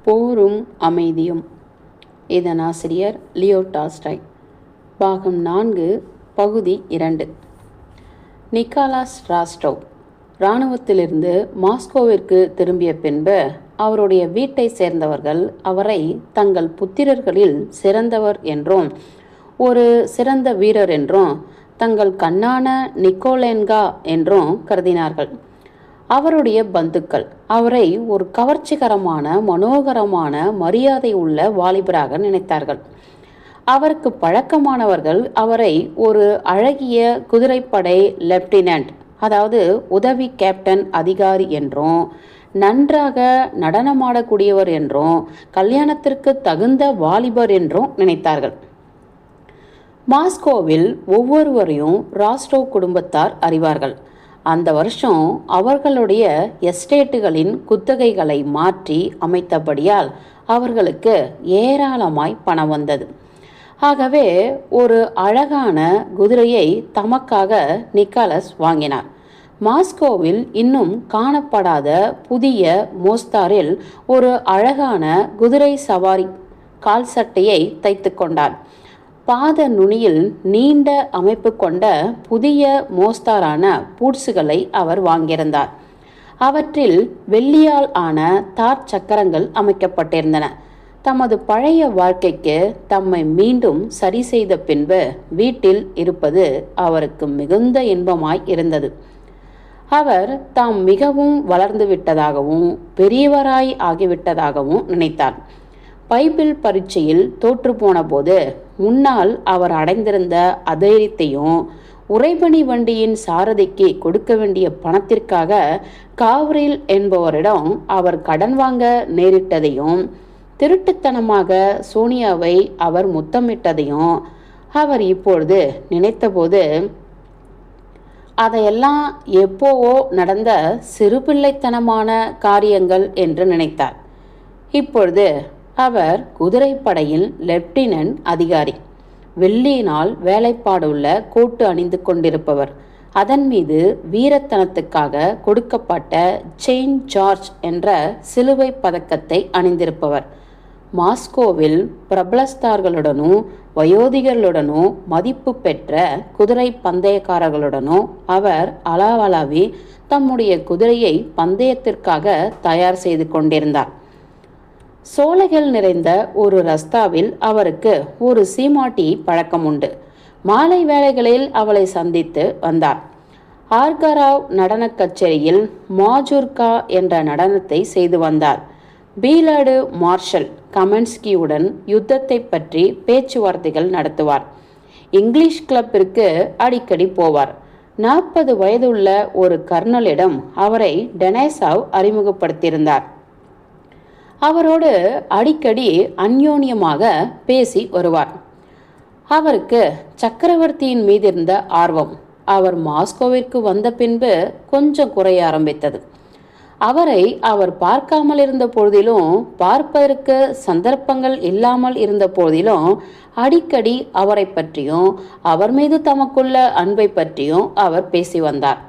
போரும் அமைதியும். இதன் ஆசிரியர் லியோ டால்ஸ்டாய். பாகம் 4, பகுதி 2. நிக்கோலாஸ் ராஸ்டோவ் இராணுவத்திலிருந்து மாஸ்கோவிற்கு திரும்பிய பின்பு அவருடைய வீட்டை சேர்ந்தவர்கள் அவரை தங்கள் புத்திரர்களில் சிறந்தவர் என்றும் ஒரு சிறந்த வீரர் என்றும் தங்கள் கண்ணான நிக்கோலேன்கா என்றும் கருதினார்கள். அவருடைய பந்துக்கள் அவரை ஒரு கவர்ச்சிகரமான மனோகரமான மரியாதை உள்ள வாலிபராக நினைத்தார்கள். அவருக்கு பழக்கமானவர்கள் அவரை ஒரு அழகிய குதிரைப்படை லெப்டினன்ட், அதாவது உதவி கேப்டன் அதிகாரி என்றும், நன்றாக நடனமாடக்கூடியவர் என்றும், கல்யாணத்திற்கு தகுந்த வாலிபர் என்றும் நினைத்தார்கள். மாஸ்கோவில் ஒவ்வொருவரையும் ராஸ்டோவ் குடும்பத்தார் அறிவார்கள். அந்த வருஷம் அவர்களுடைய எஸ்டேட்டுகளின் குத்தகைகளை மாற்றி அமைத்தபடியால் அவர்களுக்கு ஏராளமாய் பணம் வந்தது. ஆகவே ஒரு அழகான குதிரையை தமக்காக நிக்கோலஸ் வாங்கினார். மாஸ்கோவில் இன்னும் காணப்படாத புதிய மோஸ்தாரில் ஒரு அழகான குதிரை சவாரி கால் சட்டையை தைத்து கொண்டார். பாத நுனியில் நீண்ட அமைப்பு கொண்ட புதிய மோஸ்தாரான பூட்ஸுகளை அவர் வாங்கியிருந்தார். அவற்றில் வெள்ளியால் ஆன தார் சக்கரங்கள் அமைக்கப்பட்டிருந்தன. தமது பழைய வாழ்க்கைக்கு தம்மை மீண்டும் சரி செய்த பின்பு வீட்டில் இருப்பது அவருக்கு மிகுந்த இன்பமாய் இருந்தது. அவர் தாம் மிகவும் வளர்ந்து விட்டதாகவும் பெரியவராய் ஆகிவிட்டதாகவும் நினைத்தார். பைபிள் பரீட்சையில் தோற்று போன போது முன்னால் அவர் அடைந்திருந்த அதைரியத்தையும், உறைபனி வண்டியின் சாரதிக்கு கொடுக்க வேண்டிய பணத்திற்காக காவ்ரில் என்பவரிடம் அவர் கடன் வாங்க நேரிட்டதையும், திருட்டுத்தனமாக சோனியாவை அவர் முத்தமிட்டதையும் அவர் இப்பொழுது நினைத்தபோது அதையெல்லாம் எப்போவோ நடந்த சிறுபிள்ளைத்தனமான காரியங்கள் என்று நினைத்தார். இப்பொழுது அவர் குதிரைப்படையில் லெப்டினன்ட் அதிகாரி, வெள்ளியினால் வேலைப்பாடுள்ள கோட்டு அணிந்து கொண்டிருப்பவர், அதன் மீது வீரத்தனத்துக்காக கொடுக்கப்பட்ட செயின்ட் ஜார்ஜ் என்ற சிலுவை பதக்கத்தை அணிந்திருப்பவர். மாஸ்கோவில் பிரபலஸ்தார்களுடனும் வயோதிகர்களுடனும் மதிப்பு பெற்ற குதிரை பந்தயக்காரர்களுடனும் அவர் அலாவலாவி தம்முடைய குதிரையை பந்தயத்திற்காக தயார் செய்து கொண்டிருந்தார். சோலைகள் நிறைந்த ஒரு ரஸ்தாவில் அவருக்கு ஒரு சீமாட்டி பழக்கம் உண்டு. மாலை வேளைகளில் அவளை சந்தித்து வந்தார். ஆர்கராவ் நடன கச்சேரியில் மாஜூர்கா என்ற நடனத்தை செய்து வந்தார். பீலாடு மார்ஷல் கமென்ஸ்கியுடன் யுத்தத்தை பற்றி பேச்சுவார்த்தைகள் நடத்துவார். இங்கிலீஷ் கிளப்பிற்கு அடிக்கடி போவார். 40 வயதுள்ள ஒரு கர்னலிடம் அவரை டெனேசாவ் அறிமுகப்படுத்தியிருந்தார். அவரோடு அடிக்கடி அந்யோன்யமாக பேசி வருவார். அவருக்கு சக்கரவர்த்தியின் மீதிருந்த ஆர்வம் அவர் மாஸ்கோவிற்கு வந்த பின்பு கொஞ்சம் குறைய ஆரம்பித்தது. அவரை அவர் பார்க்காமல் இருந்த பொழுதிலும், பார்ப்பதற்கு சந்தர்ப்பங்கள் இல்லாமல் இருந்த பொழுதிலும் அடிக்கடி அவரை பற்றியும் அவர் மீது தமக்குள்ள அன்பை பற்றியும் அவர் பேசி வந்தார்.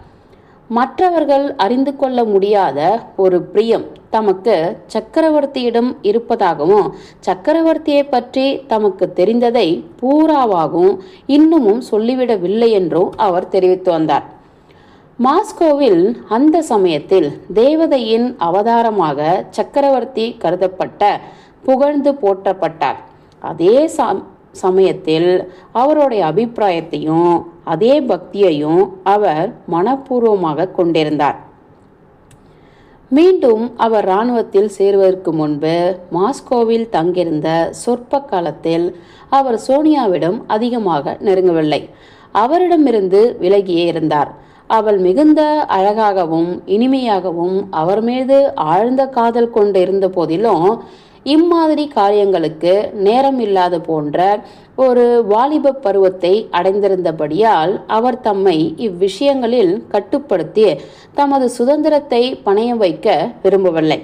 மற்றவர்கள் அறிந்து கொள்ள முடியாத ஒரு பிரியம் தமக்கு சக்கரவர்த்தியிடம் இருப்பதாகவும், சக்கரவர்த்தியை பற்றி தமக்கு தெரிந்ததை பூராவாகவும் இன்னமும் சொல்லிவிடவில்லை என்றும் அவர் தெரிவித்து வந்தார். மாஸ்கோவில் அந்த சமயத்தில் தேவதையின் அவதாரமாக சக்கரவர்த்தி கருதப்பட்ட புகழ்ந்து போற்றப்பட்டார். அதே சமயத்தில் அவருடைய அபிப்பிராயத்தையும் அதே பக்தியையும் அவர் மனப்பூர்வமாக கொண்டிருந்தார். மீண்டும் அவர் இராணுவத்தில் சேருவதற்கு முன்பு மாஸ்கோவில் தங்கியிருந்த சொற்ப காலத்தில் அவர் சோனியாவிடம் அதிகமாக நெருங்கவில்லை. அவரிடமிருந்து விலகியே இருந்தார். அவள் மிகுந்த அழகாகவும் இனிமையாகவும் அவர் மீது ஆழ்ந்த காதல் கொண்டு இருந்த போதிலும் இம்மாதிரி காரியங்களுக்கு நேரம் இல்லாத போன்ற ஒரு வாலிப பருவத்தை அடைந்திருந்தபடியால் அவர் தம்மை இவ்விஷயங்களில் கட்டுப்படுத்தி தமது சுதந்திரத்தை பணயம் வைக்க விரும்பவில்லை.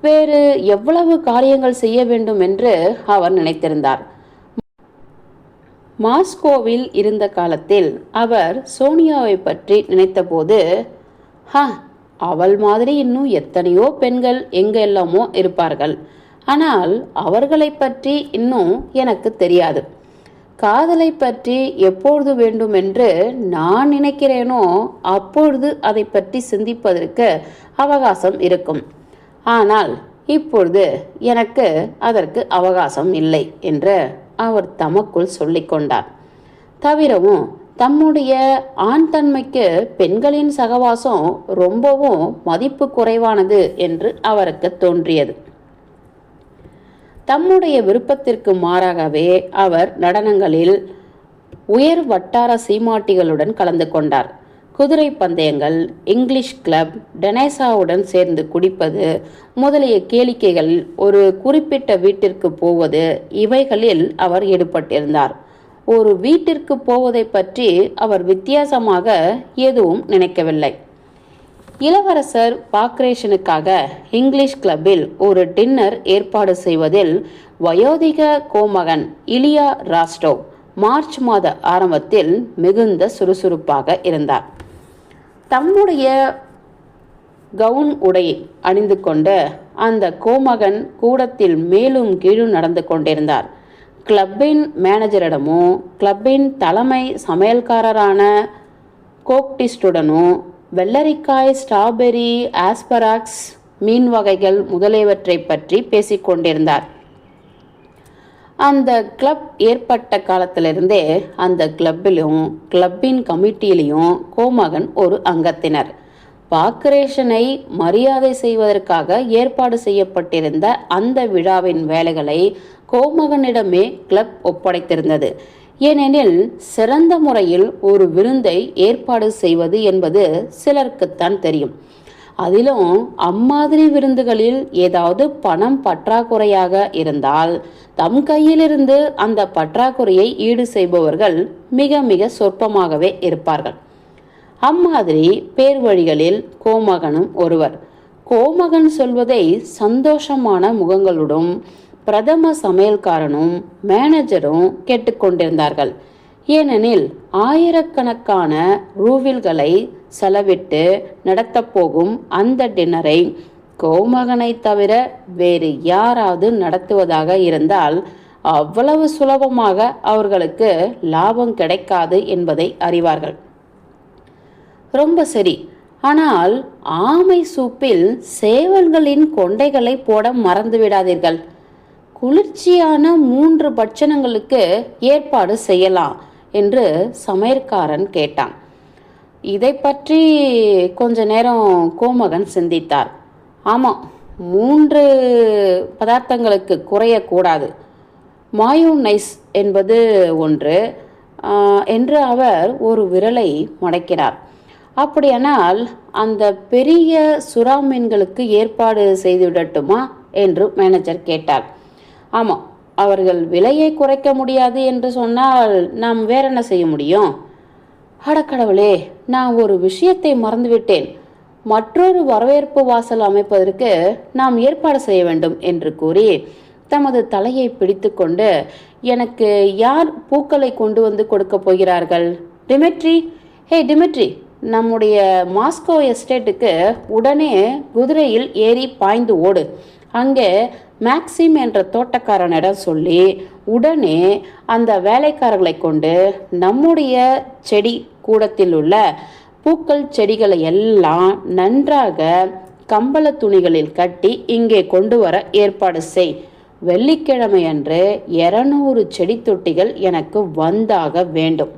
வேறு எவ்வளவு காரியங்கள் செய்ய வேண்டும் என்று அவர் நினைத்திருந்தார். மாஸ்கோவில் இருந்த காலத்தில் அவர் சோனியாவை பற்றி நினைத்தபோது, அவள் மாதிரி இன்னும் எத்தனையோ பெண்கள் எங்கெல்லாமோ இருப்பார்கள். ஆனால் அவர்களை பற்றி இன்னும் எனக்கு தெரியாது. காதலை பற்றி எப்பொழுது வேண்டுமென்று நான் நினைக்கிறேனோ அப்பொழுது அதை பற்றி சிந்திப்பதற்கு அவகாசம் இருக்கும். ஆனால் இப்பொழுது எனக்கு அதற்கு அவகாசம் இல்லை என்று அவர் தமக்குள் சொல்லிக்கொண்டார். தவிரவும் தம்முடைய ஆண் தன்மைக்கு பெண்களின் சகவாசம் ரொம்பவும் மதிப்பு குறைவானது என்று அவருக்கு தோன்றியது. தம்முடைய விருப்பத்திற்கு மாறாகவே அவர் நடனங்களில் உயர் வட்டார சீமாட்டிகளுடன் கலந்து கொண்டார். குதிரை பந்தயங்கள், இங்கிலீஷ் கிளப், டெனேசாவுடன் சேர்ந்து குடிப்பது முதலிய கேளிக்கைகள், ஒரு குறிப்பிட்ட வீட்டிற்கு போவது, இவைகளில் அவர் ஈடுபட்டிருந்தார். ஒரு வீட்டிற்கு போவதை பற்றி அவர் வித்தியாசமாக எதுவும் நினைக்கவில்லை. இளவரசர் பாக்ரேஷனுக்காக இங்கிலீஷ் கிளப்பில் ஒரு டின்னர் ஏற்பாடு செய்வதில் வயோதிக கோமகன் இலியா ராஸ்டோவ் மார்ச் மாத ஆரம்பத்தில் மிகுந்த சுறுசுறுப்பாக இருந்தார். தம்முடைய கவுன் உடையை அணிந்து கொண்டு அந்த கோமகன் கூடத்தில் மேலும் கீழும் நடந்து கொண்டிருந்தார். கிளப்பின் மேனேஜரிடமும் கிளப்பின் தலைமை சமையல்காரரான கோக்டிஸ்டுடனும் வெள்ளரிக்காய், ஸ்ட்ராபெரி, ஆஸ்பராக்ஸ், மீன் வகைகள் முதலியவற்றை பற்றி பேசிக்கொண்டிருந்தார். அந்த கிளப் ஏற்பட்ட காலத்திலிருந்தே அந்த கிளப்பிலும் கிளப்பின் கமிட்டியிலையும் கோமகன் ஒரு அங்கத்தினர். பாக்ரேஷனை மரியாதை செய்வதற்காக ஏற்பாடு செய்யப்பட்டிருந்த அந்த விழாவின் வேலைகளை கோமகனிடமே கிளப் ஒப்படைத்திருந்தது. ஏனெனில் சிறந்த முறையில் ஒரு விருந்தை ஏற்பாடு செய்வது என்பது சிலருக்குத்தான் தெரியும். அதிலும் அம்மாதிரி விருந்துகளில் ஏதாவது பணம் பற்றாக்குறையாக இருந்தால் தம் கையிலிருந்து அந்த பற்றாக்குறையை ஈடு செய்பவர்கள் மிக மிக சொற்பமாகவே இருப்பார்கள். அம்மாதிரி பேர் வழிகளில் கோமகனும் ஒருவர். கோமகன் சொல்வதை சந்தோஷமான முகங்களுடன் பிரதம சமையல்காரனும் மேனேஜரும் கேட்டுக்கொண்டிருந்தார்கள். ஏனெனில் ஆயிரக்கணக்கான ரூபில்களை செலவிட்டு நடத்தப்போகும் அந்த டின்னரை கோமகனை தவிர வேறு யாராவது நடத்துவதாக இருந்தால் அவ்வளவு சுலபமாக அவர்களுக்கு லாபம் கிடைக்காது என்பதை அறிவார்கள். ரொம்ப சரி. ஆனால் ஆமை சூப்பில் சேவல்களின் கொண்டைகளை போட மறந்து விடாதீர்கள். குளிர்ச்சியான 3 பட்சணங்களுக்கு ஏற்பாடு செய்யலாம் என்று சமையற்காரன் கேட்டான். இதை பற்றி கொஞ்ச நேரம் கோமகன் சிந்தித்தார். ஆமாம், 3 பதார்த்தங்களுக்கு குறையக்கூடாது. மாயோனைஸ் என்பது ஒன்று என்று அவர் ஒரு விரலை மடக்கினார். அப்படியானால் அந்த பெரிய சுறா மீன்களுக்கு ஏற்பாடு செய்துவிடட்டுமா என்று மேனேஜர் கேட்டார். ஆமாம், அவர்கள் விலையை குறைக்க முடியாது என்று சொன்னால் நாம் வேற என்ன செய்ய முடியும்? அடக்கடவுளே, நான் ஒரு விஷயத்தை மறந்துவிட்டேன். மற்றொரு வரவேற்பு வாசல் அமைப்பதற்கு நாம் ஏற்பாடு செய்ய வேண்டும் என்று கூறி தமது தலையை பிடித்து கொண்டு, எனக்கு யார் பூக்களை கொண்டு வந்து கொடுக்க போகிறார்கள்? டிமிட்ரி, ஹே டிமிட்ரி, நம்முடைய மாஸ்கோ எஸ்டேட்டுக்கு உடனே குதிரையில் ஏறி பாய்ந்து ஓடு. அங்கே மேக்சிம் என்ற தோட்டக்காரனிடம் சொல்லி உடனே அந்த வேலைக்காரர்களை கொண்டு நம்முடைய செடி கூடத்தில் உள்ள பூக்கள் செடிகளை எல்லாம் நன்றாக கம்பள துணிகளில் கட்டி இங்கே கொண்டு வர ஏற்பாடு செய். வெள்ளிக்கிழமை அன்று 200 செடி தொட்டிகள் எனக்கு வந்தாக வேண்டும்.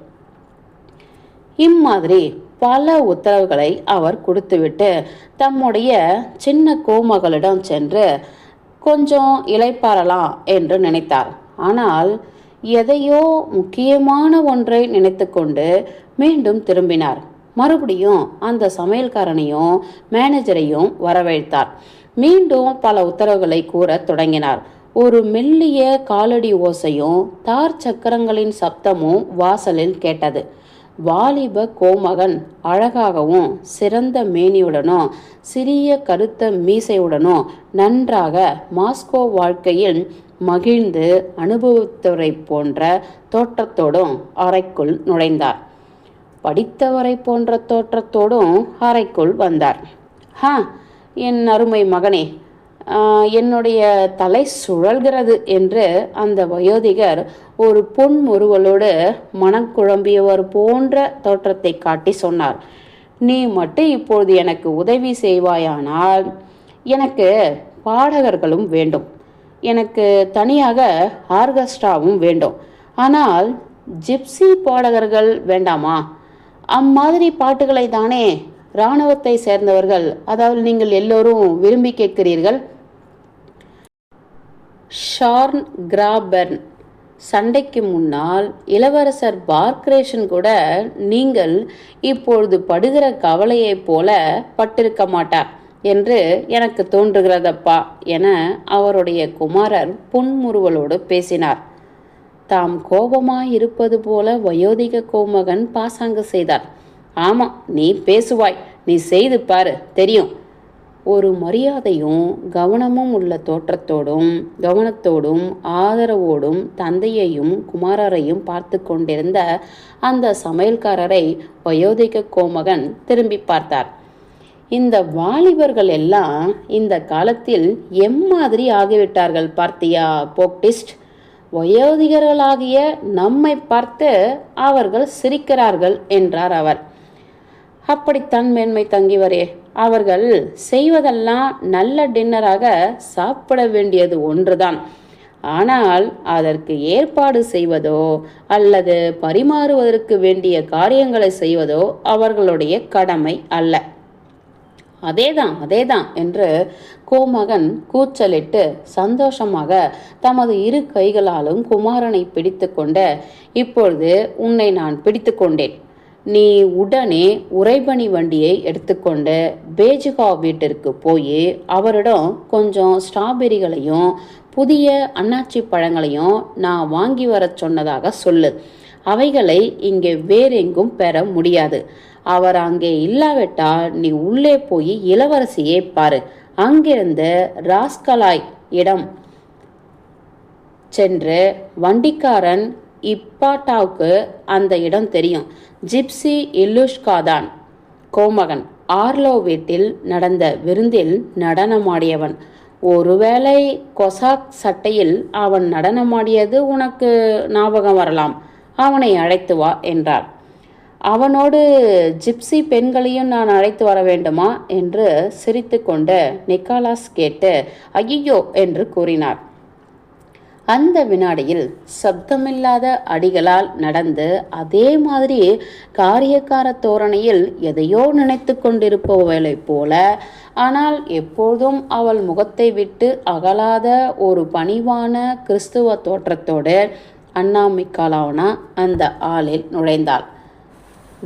இம்மாதிரி பல உத்தரவுகளை அவர் கொடுத்துவிட்டு தம்முடைய சின்ன கோமகளிடம் சென்று கொஞ்சம் இளைப்பாறலாம் என்று நினைத்தார். ஆனால் எதையோ முக்கியமான ஒன்றை நினைத்து கொண்டு மீண்டும் திரும்பினார். மறுபடியும் அந்த சமையல்காரனையும் மேனேஜரையும் வரவழைத்தார். மீண்டும் பல உத்தரவுகளை கூற தொடங்கினார். ஒரு மெல்லிய காலடி ஓசையும் தார் சக்கரங்களின் சப்தமும் வாசலில் கேட்டது. வாலிப கோமகன் அழகாகவும் சிறந்த மேனியுடனும் சிறிய கருத்த மீசையுடனும் நன்றாக மாஸ்கோ வாழ்க்கையில் மகிழ்ந்து அனுபவித்தவரை போன்ற தோற்றத்தோடும் அறைக்குள் நுழைந்தார். படித்தவரை போன்ற தோற்றத்தோடும் அறைக்குள் வந்தார். ஹா, என் அருமை மகனே, என்னுடைய தலை சுழல்கிறது என்று அந்த வயோதிகர் ஒரு புன்முறுவலோடு மனக்குழம்பியவர் போன்ற தோற்றத்தை காட்டி சொன்னார். நீ மட்டும் இப்பொழுது எனக்கு உதவி செய்வாயானால் எனக்கு பாடகர்களும் வேண்டும், எனக்கு தனியாக ஆர்கெஸ்ட்ராவும் வேண்டும். ஆனால் ஜிப்சி பாடகர்கள் வேண்டாமா? அம்மாதிரி பாட்டுகளை தானே இராணுவத்தை சேர்ந்தவர்கள், அதாவது நீங்கள் எல்லோரும் விரும்பி கேட்கிறீர்கள். ஷார்ன் கிராபெர்ன் சண்டைக்கு முன்னால் இளவரசர் பார்க்ரேஷன் கூட நீங்கள் இப்பொழுது படுகிற கவலையைப் போல பட்டிருக்க மாட்டார் என்று எனக்கு தோன்றுகிறதப்பா என அவருடைய குமாரர் புன்முறுவலோடு பேசினார். தாம் கோபமாயிருப்பது போல வயோதிக கோமகன் பாசாங்கு செய்தார். ஆமாம், நீ பேசுவாய், நீ செய்து பாரு, தெரியும். ஒரு மரியாதையும் கவனமும் உள்ள கவனத்தோடும் ஆதரவோடும் தந்தையையும் குமாரரையும் பார்த்து கொண்டிருந்த அந்த சமையல்காரரை வயோதிக கோமகன் திரும்பி பார்த்தார். இந்த வாலிபர்கள் எல்லாம் இந்த காலத்தில் எம்மாதிரி ஆகிவிட்டார்கள் பார்த்தியா போக்டிஸ்ட்? வயோதிகர்களாகிய நம்மை பார்த்து அவர்கள் சிரிக்கிறார்கள் என்றார் அவர். அப்படித்தான் மேன்மை தங்கிவரே, அவர்கள் செய்வதெல்லாம் நல்ல டின்னராக சாப்பிட வேண்டியது ஒன்றுதான். ஆனால் அதற்கு ஏற்பாடு செய்வதோ அல்லது பரிமாறுவதற்கு வேண்டிய காரியங்களை செய்வதோ அவர்களுடைய கடமை அல்ல. அதேதான் என்று கோமகன் கூச்சலிட்டு சந்தோஷமாக தமது இரு கைகளாலும் குமாரனை பிடித்து கொண்டு, இப்பொழுது உன்னை நான் பிடித்து கொண்டேன். நீ உடனே உறைபனி வண்டியை எடுத்துக்கொண்டு பேஜுகா வீட்டிற்கு போய் அவரிடம் கொஞ்சம் ஸ்ட்ராபெரிகளையும் புதிய அன்னாச்சி பழங்களையும் நான் வாங்கி வர சொன்னதாக சொல்லு. அவைகளை இங்கே வேறெங்கும் பெற முடியாது. அவர் அங்கே இல்லாவிட்டால் நீ உள்ளே போய் இளவரசியை பாரு. அங்கிருந்து ராஸ்கலாய் இடம் சென்று வண்டிக்காரன் இப்பாட்டாவுக்கு அந்த இடம் தெரியும். ஜிப்சி இல்லுஷ்காதான் கோமகன் ஆர்லோ வீட்டில் நடந்த விருந்தில் நடனமாடியவன். ஒருவேளை கொசாக் சட்டையில் அவன் நடனமாடியது உனக்கு ஞாபகம் வரலாம். அவனை அழைத்து வா என்றார். அவனோடு ஜிப்சி பெண்களையும் நான் அழைத்து வர வேண்டுமா என்று சிரித்து கொண்டு நிக்கோலாஸ் கேட்டு ஐயோ என்று கூறினார். அந்த வினாடியில் சப்தமில்லாத அடிகளால் நடந்து அதே மாதிரி காரியக்கார தோரணையில் எதையோ நினைத்து கொண்டிருப்பவளை போல, ஆனால் எப்போதும் அவள் முகத்தை விட்டு அகலாத ஒரு பணிவான கிறிஸ்துவ தோற்றத்தோடு அன்னாமிக்காலாவனா அந்த ஆளில் நுழைந்தாள்.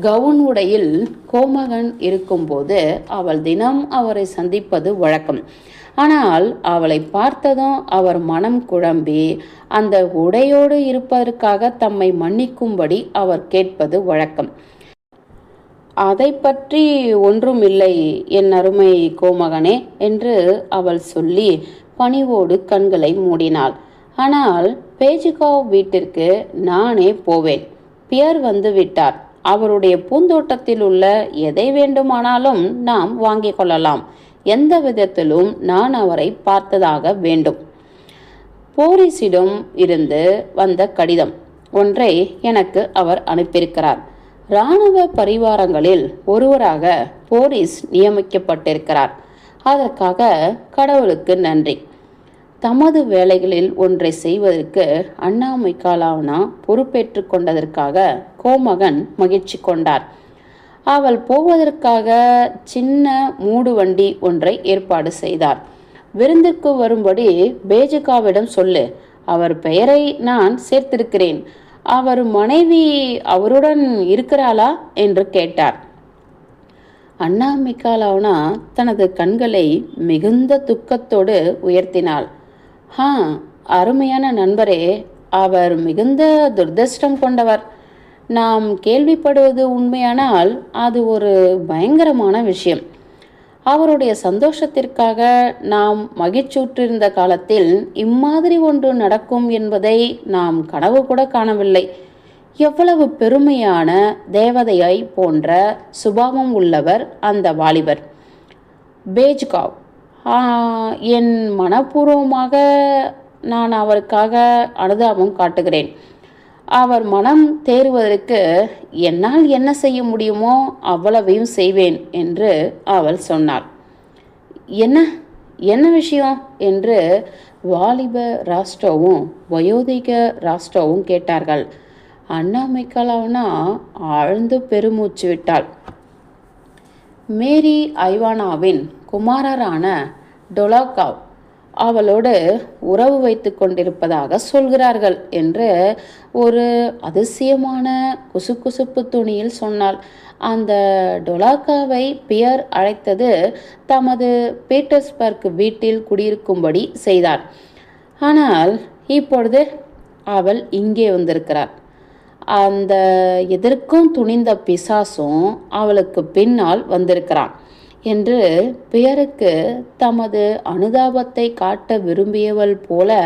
கவுன் உடையில் கோமகன் இருக்கும்போது அவள் தினம் அவரை சந்திப்பது வழக்கம். ஆனால் அவளை பார்த்ததும் அவர் மனம் குழம்பி அந்த உடையோடு இருப்பதற்காக தம்மை மன்னிக்கும்படி அவர் கேட்பது வழக்கம். அதை பற்றி ஒன்றும் இல்லை என் அருமை கோமகனே என்று அவள் சொல்லி பணிவோடு கண்களை மூடினாள். ஆனால் பேஜுகாவ் வீட்டிற்கு நானே போவேன். பியர் வந்து விட்டார். அவருடைய பூந்தோட்டத்தில் உள்ள எதை வேண்டுமானாலும் நாம் வாங்கிக் கொள்ளலாம். எந்த விதத்திலும் நான் அவரை பார்த்ததாக வேண்டும். போரிஸிடம் இருந்து வந்த கடிதம் ஒன்றை எனக்கு அவர் அனுப்பியிருக்கிறார். இராணுவ பரிவாரங்களில் ஒருவராக போரிஸ் நியமிக்கப்பட்டிருக்கிறார். அதற்காக கடவுளுக்கு நன்றி. தமது வேலைகளில் ஒன்றை செய்வதற்கு அன்னாமிக்காலாவனா பொறுப்பேற்று கொண்டதற்காக கோமகன் மகிழ்ச்சி கொண்டார். அவள் போவதற்காக சின்ன மூடு வண்டி ஒன்றை ஏற்பாடு செய்தார். விருந்திற்கு வரும்படி பேஜுகாவிடம் சொல்லு. அவர் பெயரை நான் சேர்த்திருக்கிறேன். அவர் மனைவி அவருடன் இருக்கிறாளா என்று கேட்டார். அன்னாமிக்காலாவனா தனது கண்களை மிகுந்த துக்கத்தோடு உயர்த்தினாள். அருமையான நண்பரே, அவர் மிகுந்த துர்தஷ்டம் கொண்டவர். நாம் கேள்விப்படுவது உண்மையானால் அது ஒரு பயங்கரமான விஷயம். அவருடைய சந்தோஷத்திற்காக நாம் மகிழ்ச்சியுற்றிருந்த காலத்தில் இம்மாதிரி ஒன்று நடக்கும் என்பதை நாம் கனவு கூட காணவில்லை. எவ்வளவு பெருமையான தேவதையை போன்ற சுபாவம் உள்ளவர் அந்த வாலிபர். பேஜ்காவ். என் மனப்பூர்வமாக நான் அவருக்காக அனுதாபம் காட்டுகிறேன். அவர் மனம் தேறுவதற்கு என்னால் என்ன செய்ய முடியுமோ அவ்வளவையும் செய்வேன் என்று அவள் சொன்னாள். என்ன என்ன விஷயம் என்று வாலிப ராஸ்டோவும் வயோதிக ராஸ்டோவும் கேட்டார்கள். அன்னாமிக்காலாவனா ஆழ்ந்து பெருமூச்சு விட்டாள். மேரி ஐவானாவின் குமாரரான டொலாகாவ் அவளோடு உறவு வைத்து கொண்டிருப்பதாக சொல்கிறார்கள் என்று ஒரு அதிசயமான குசுகுசுப்பு துணியில் சொன்னாள். அந்த டொலாக்காவை பியர் அழைத்தது தமது பீட்டர்ஸ்பர்க் வீட்டில் குடியிருக்கும்படி செய்தார். ஆனால் இப்பொழுது அவள் இங்கே வந்திருக்கிறாள். அந்த எதற்கும் துணிந்த பிசாசும் அவளுக்கு பின்னால் வந்திருக்கிறான் என்று பியருக்கு தமது அனுதாபத்தை காட்ட விரும்பியவள் போல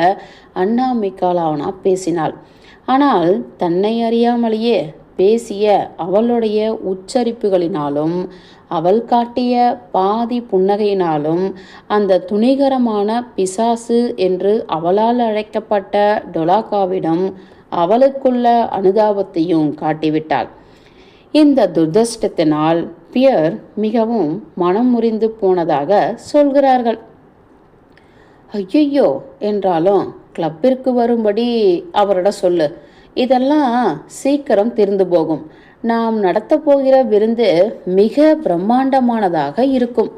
அன்னாமிக்காலாவனா பேசினாள். ஆனால் தன்னை அறியாமலேயே பேசிய அவளுடைய உச்சரிப்புகளினாலும் அவள் காட்டிய பாதி புன்னகையினாலும் அந்த துணிகரமான பிசாசு என்று அவளால் அழைக்கப்பட்ட டொலாக்காவிடம் அவளுக்குள்ள அனுதாபத்தையும் காட்டிவிட்டாள். இந்த துர்தஷ்டத்தினால் பியர் மிகவும் மனம் முறிந்து போனதாக சொல்கிறார்கள். ஐயோ என்றாலும் கிளப்பிற்கு வரும்படி அவரிடம் சொல்லு. இதெல்லாம் சீக்கிரம் தீர்ந்து போகும். நாம் நடத்த போகிற விருந்து மிக பிரம்மாண்டமானதாக இருக்கும்.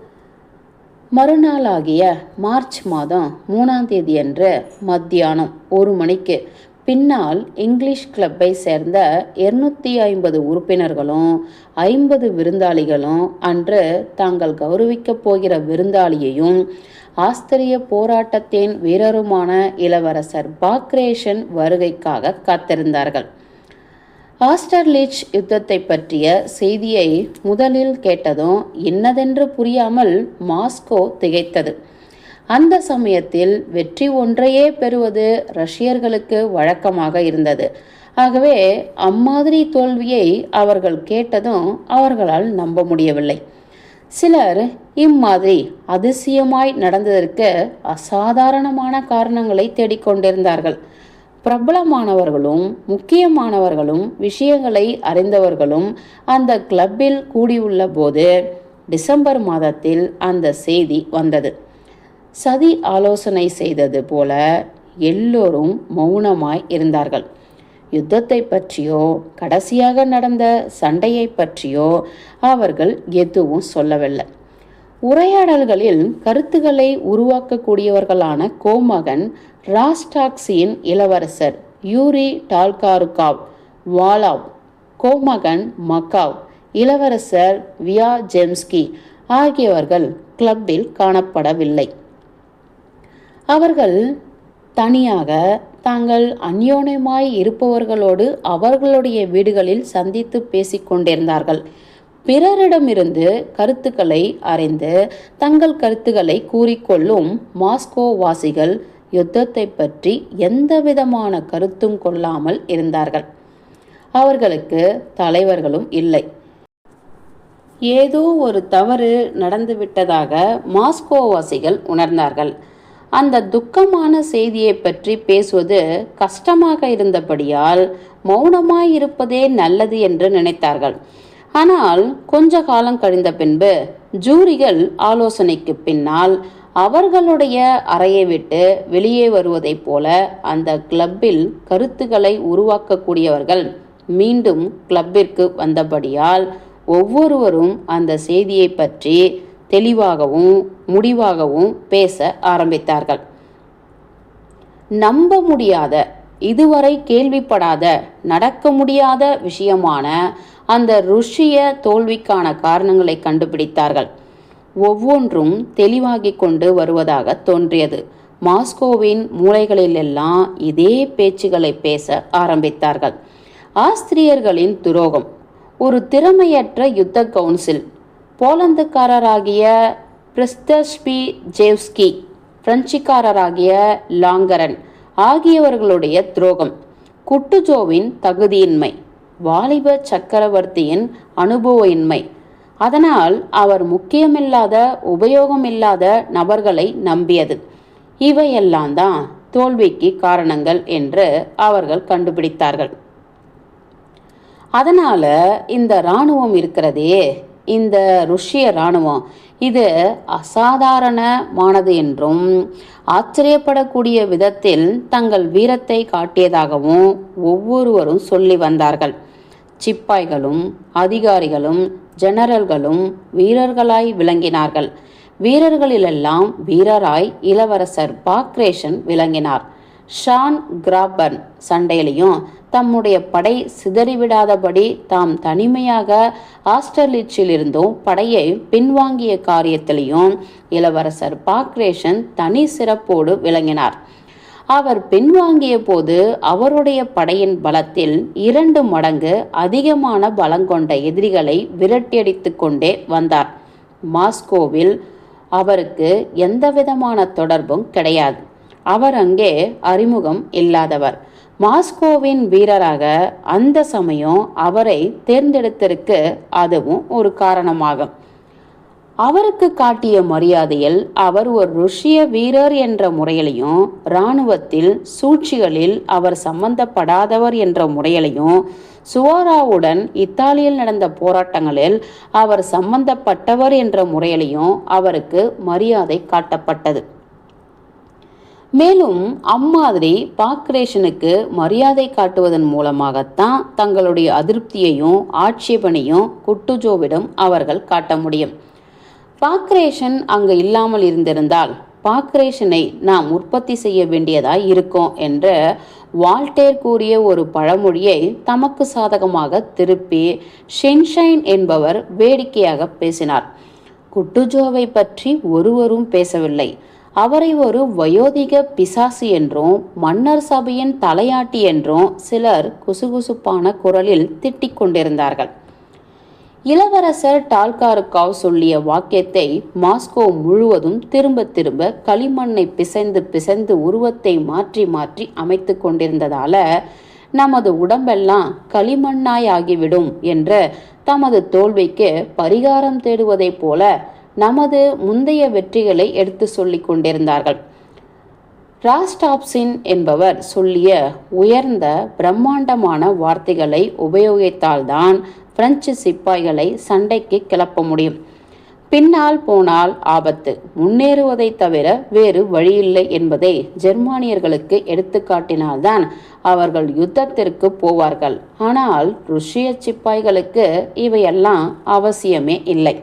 மறுநாளாகிய மார்ச் மாதம் 3ஆம் தேதி அன்று மத்தியானம் 1 மணிக்கு பின்னால் இங்கிலீஷ் கிளப்பை சேர்ந்த 250 உறுப்பினர்களும் 50 விருந்தாளிகளும் அன்று தாங்கள் கௌரவிக்கப் போகிற விருந்தாளியையும் ஆஸ்திரிய போராட்டத்தின் வீரருமான இளவரசர் பாக்ரேஷன் வருகைக்காக காத்திருந்தார்கள். ஆஸ்டர்லிச் யுத்தத்தை பற்றிய செய்தியை முதலில் கேட்டதும் இன்னதென்று புரியாமல் மாஸ்கோ திகைத்தது. அந்த சமயத்தில் வெற்றி ஒன்றையே பெறுவது ரஷ்யர்களுக்கு வழக்கமாக இருந்தது. ஆகவே அம்மாதிரி தோல்வியை அவர்கள் கேட்டதும் அவர்களால் நம்ப முடியவில்லை. சிலர் இம்மாதிரி அதிசயமாய் நடந்ததற்கு அசாதாரணமான காரணங்களை தேடிக்கொண்டிருந்தார்கள். பிரபலமானவர்களும் முக்கியமானவர்களும் விஷயங்களை அறிந்தவர்களும் அந்த கிளப்பில் கூடியுள்ள போது டிசம்பர் மாதத்தில் அந்த செய்தி வந்தது. சதி ஆலோசனை செய்தது போல எல்லோரும் மௌனமாய் இருந்தார்கள். யுத்தத்தை பற்றியோ கடைசியாக நடந்த சண்டையை பற்றியோ அவர்கள் எதுவும் சொல்லவில்லை. உரையாடல்களில் கருத்துக்களை உருவாக்கக்கூடியவர்களான கோமகன் ராஸ்டாக்சியின் இளவரசர் யூரி டால்காருகாவ் வாலாவ், கோமகன் மக்காவ், இளவரசர் வியாஜெம்ஸ்கி ஆகியவர்கள் கிளப்பில் காணப்படவில்லை. அவர்கள் தனியாக தாங்கள் அந்யோன்யமாய் இருப்பவர்களோடு அவர்களுடைய வீடுகளில் சந்தித்து பேசிக்கொண்டிருந்தார்கள். பிறரிடமிருந்து கருத்துக்களை அறிந்து தங்கள் கருத்துக்களை கூறிக்கொள்ளும் மாஸ்கோ வாசிகள் யுத்தத்தை பற்றி எந்த விதமான கருத்தும் கொள்ளாமல் இருந்தார்கள். அவர்களுக்கு தலைவர்களும் இல்லை. ஏதோ ஒரு தவறு நடந்துவிட்டதாக மாஸ்கோவாசிகள் உணர்ந்தார்கள். அந்த துக்கமான செய்தியை பற்றி பேசுவது கஷ்டமாக இருந்தபடியால் மௌனமாயிருப்பதே நல்லது என்று நினைத்தார்கள். ஆனால் கொஞ்ச காலம் கழிந்த பின்பு ஜூரிகள் ஆலோசனைக்கு பின்னால் அவர்களுடைய அறையை விட்டு வெளியே வருவதைப் போல அந்த கிளப்பில் கருத்துக்களை உருவாக்கக்கூடியவர்கள் மீண்டும் கிளப்பிற்கு வந்தபடியால் ஒவ்வொருவரும் அந்த செய்தியை பற்றி தெளிவாகவும் முடிவாகவும் பேச ஆரம்பித்தார்கள். நம்ப முடியாத, இதுவரை கேள்விப்படாத, நடக்க முடியாத விஷயமான அந்த ருஷ்ய தோல்விக்கான காரணங்களை கண்டுபிடித்தார்கள். ஒவ்வொன்றும் தெளிவாகி கொண்டு வருவதாக தோன்றியது. மாஸ்கோவின் மூலைகளிலெல்லாம் இதே பேச்சுகளை பேச ஆரம்பித்தார்கள். ஆஸ்திரியர்களின் துரோகம், ஒரு திறமையற்ற யுத்த கவுன்சில், போலந்துக்காரராகிய பிரிஸ்தஸ்பி ஜேவ்ஸ்கி, பிரெஞ்சுக்காரராகிய லாங்கரன் ஆகியவர்களுடைய துரோகம், குட்டுஜோவின் தகுதியின்மை, வாலிப சக்கரவர்த்தியின் அனுபவயின்மை, அதனால் அவர் முக்கியமில்லாத உபயோகமில்லாத நபர்களை நம்பியது. இவையெல்லாம் தான் தோல்விக்கு காரணங்கள் என்று அவர்கள் கண்டுபிடித்தார்கள். அதனால இந்த இராணுவம் இருக்கிறதே, இந்த ருஷ்ய இராணுவம் இது அசாதாரணமானது என்றும் ஆச்சரியப்படக்கூடிய விதத்தில் தங்கள் வீரத்தை காட்டியதாகவும் ஒவ்வொருவரும் சொல்லி வந்தார்கள். சிப்பாய்களும் அதிகாரிகளும் ஜெனரல்களும் வீரர்களாய் விளங்கினார்கள். வீரர்களிலெல்லாம் வீரராய் இளவரசர் பாக்ரேஷன் விளங்கினார். ஷான் கிராபர்ன் சண்டையிலையும் தம்முடைய படை சிதறிவிடாதபடி தாம் தனிமையாக ஆஸ்டர்லிச்சிலிருந்தும் படையை பின்வாங்கிய காரியத்திலையும் இளவரசர் பாக்ரேஷன் தனி சிறப்போடு விளங்கினார். அவர் பின்வாங்கிய போது அவருடைய படையின் பலத்தில் 2 மடங்கு அதிகமான பலங்கொண்ட எதிரிகளை விரட்டியடித்து கொண்டே வந்தார். மாஸ்கோவில் அவருக்கு எந்தவிதமான தொடர்பும் கிடையாது. அவர் அங்கே அறிமுகம் இல்லாதவர். மாஸ்கோவின் வீரராக அந்த சமயம் அவரை தேர்ந்தெடுத்திருக்கு அதுவும் ஒரு காரணமாகும். அவருக்கு காட்டிய மரியாதையில் அவர் ஒரு ருஷ்ய வீரர் என்ற முறையிலையும் இராணுவத்தில் சூழ்ச்சிகளில் அவர் சம்பந்தப்படாதவர் என்ற முறையிலையும் சுவாராவுடன் இத்தாலியில் நடந்த போராட்டங்களில் அவர் சம்பந்தப்பட்டவர் என்ற முறையிலையும் அவருக்கு மரியாதை காட்டப்பட்டது. மேலும் அம்மாதிரி பாக்ரேஷனுக்கு மரியாதை காட்டுவதன் மூலமாகத்தான் தங்களுடைய அதிருப்தியையும் ஆட்சேபனையும் குட்டுஜோவிடம் அவர்கள் காட்ட முடியும். பாக்ரேஷன் அங்கு இல்லாமல் இருந்திருந்தால் பாக்ரேஷனை நாம் உற்பத்தி செய்ய வேண்டியதாய் இருக்கும் என்று வால்டேர் கூறிய ஒரு பழமொழியை தமக்கு சாதகமாக திருப்பி ஷென்ஷைன் என்பவர் வேடிக்கையாக பேசினார். குட்டுஜோவை பற்றி ஒருவரும் பேசவில்லை. அவரை ஒரு வயோதிக பிசாசு என்றும் மன்னர் சபையின் தலையாட்டி என்றும் சிலர் குசுகுசுப்பான குரலில் திட்டிக் கொண்டிருந்தார்கள். இளவரசர் டால்காருக்காவ் சொல்லிய வாக்கியத்தை மாஸ்கோ முழுவதும் திரும்ப திரும்ப களிமண்ணை பிசைந்து பிசைந்து உருவத்தை மாற்றி மாற்றி அமைத்து கொண்டிருந்ததால நமது உடம்பெல்லாம் களிமண்ணாய் ஆகிவிடும் என்ற தமது தோல்விக்கு பரிகாரம் தேடுவதைப் போல நமது முந்தைய வெற்றிகளை எடுத்து சொல்லிக் கொண்டிருந்தார்கள். ராஸ்டாப்சின் என்பவர் சொல்லிய உயர்ந்த பிரம்மாண்டமான வார்த்தைகளை உபயோகித்தால்தான் பிரெஞ்சு சிப்பாய்களை சண்டைக்கு கிளப்ப முடியும். பின்னால் போனால் ஆபத்து, முன்னேறுவதை தவிர வேறு வழியில்லை என்பதை ஜெர்மானியர்களுக்கு எடுத்துக்காட்டினால்தான் அவர்கள் யுத்தத்திற்கு போவார்கள். ஆனால் ருஷ்ய சிப்பாய்களுக்கு இவையெல்லாம் அவசியமே இல்லை.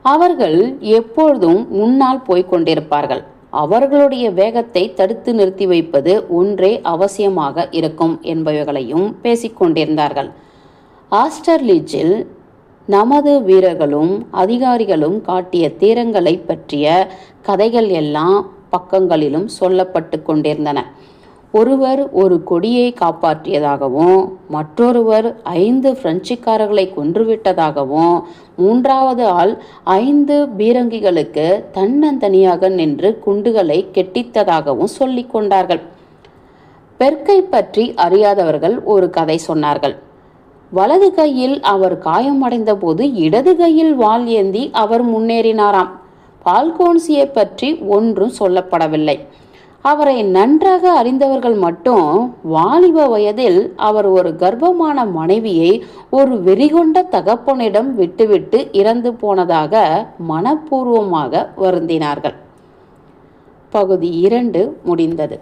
அவர்கள் எப்பொழுதும் முன்னால் போய்கொண்டிருப்பார்கள். அவர்களுடைய வேகத்தை தடுத்து நிறுத்தி வைப்பது ஒன்றே அவசியமாக இருக்கும் என்பவைகளையும் பேசிக்கொண்டிருந்தார்கள். ஆஸ்டர்லிச்சில் நமது வீரர்களும் அதிகாரிகளும் காட்டிய தீரங்களை பற்றிய கதைகள் எல்லாம் பக்கங்களிலும் சொல்லப்பட்டு கொண்டிருந்தன. ஒருவர் ஒரு கொடியை காப்பாற்றியதாகவும், மற்றொருவர் 5 பிரெஞ்சுக்காரர்களை கொன்றுவிட்டதாகவும், 3வது ஆள் 5 பீரங்கிகளுக்கு தன்னந்தனியாக நின்று குண்டுகளை கெட்டித்ததாகவும் சொல்லிக் கொண்டார்கள். பெர்க்கை பற்றி அறியாதவர்கள் ஒரு கதை சொன்னார்கள். வலது கையில் அவர் காயமடைந்த போது இடது கையில் வாள் ஏந்தி அவர் முன்னேறினாராம். பால்கோன்சியை பற்றி ஒன்றும் சொல்லப்படவில்லை. அவரை நன்றாக அறிந்தவர்கள் மட்டும் வாலிப வயதில் அவர் ஒரு கர்ப்பமான மனைவியை ஒரு வெறிகொண்ட தகப்பனிடம் விட்டுவிட்டு இறந்து போனதாக மனப்பூர்வமாக வருந்தினார்கள். பகுதி 2 முடிந்தது.